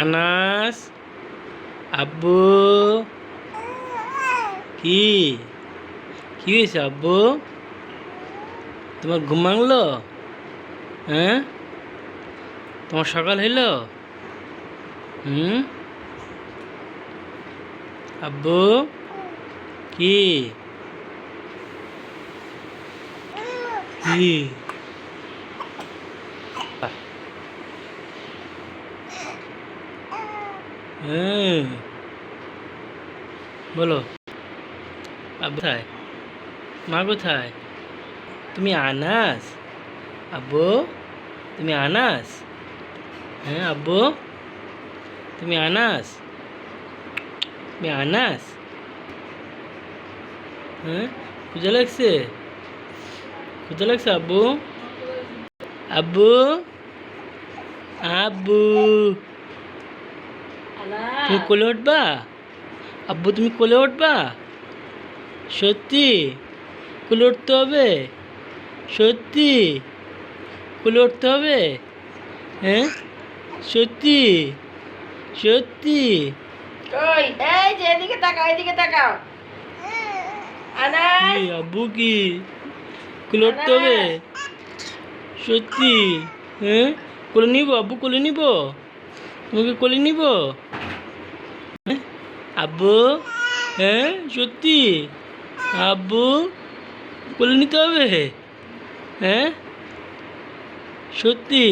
আনাস আব্বু কি কি হয়েছে আব্বু? তোমার ঘুম ভাঙলো? হ্যাঁ, তোমার সকাল হইল? হুম, আব্বু কি কি হ্যাঁ, বলো আব্বু কোথায়? মা কোথায়? তুমি আনাস আব্বু? তুমি আনাস? হ্যাঁ আব্বু, তুমি আনাস? তুমি আনাস? হ্যাঁ, ক্ষুধা লাগছে? ক্ষুধা লাগছে আব্বু? আব্বু আব্বু তুমি কোলে উঠবা? আব্বু তুমি কোলে উঠবা? সত্যি কোলে উঠতে হবে? সত্যি কোলে উঠতে হবে? হ্যাঁ, সত্যি সত্যি? ওই এই যে এদিকে তাকাও, এদিকে তাকাও। কি আনাস, আব্বু কি কোলে উঠতে হবে? আনাস। সত্যি? হ্যাঁ, কোলে নিব আব্বু, কোলে নিব? তোমাকে কোলে নিব? হ্যাঁ? আব্বু, হ্যাঁ সত্যি? আব্বু কোলে নিতে হবে? হ্যাঁ, সত্যি?